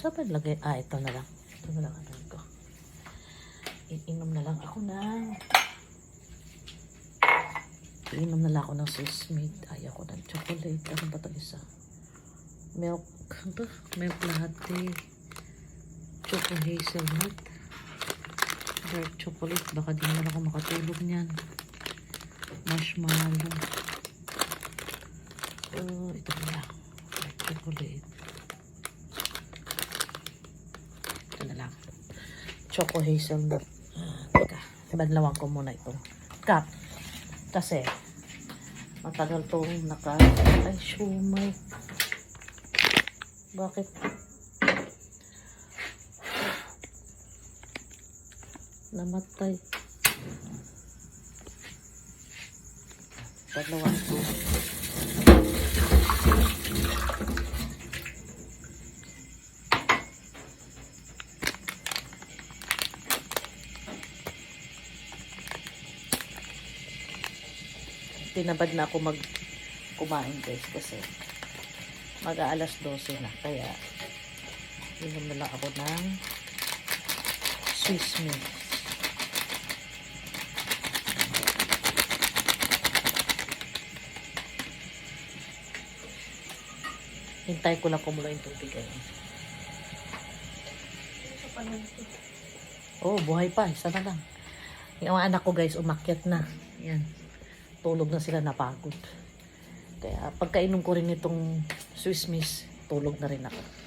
Saan ba lagay? Ah, ito na lang. Ito na lang ang ko. Iinom na lang ako ng Swiss Made. Ayaw ko ng chocolate. Ano ba ito isa? Milk. Ano to? Milk latte. Choco hazelnut. Dark chocolate. Baka di naman ako makatulog niyan. Marshmallow. Ito na lang. Dark chocolate. Ito na lang. Choco hazelnut. Teka. Ibanlawan ko muna itong cup. Kasi matagal tong ay shumay. Bakit namatay? Dalawa ko. Tinabad na ako kumain guys kasi mag-aalas 12 na, kaya inom na lang ako ng Swiss Made. Hintay ko lang kumulo yung tubig ayun. Oh, buhay pa, isa na lang. Yung anak ko guys umakyat na. Yan. Tulog na sila, napagod. Kaya pagkainom ko rin itong Swiss Miss, tulog na rin ako.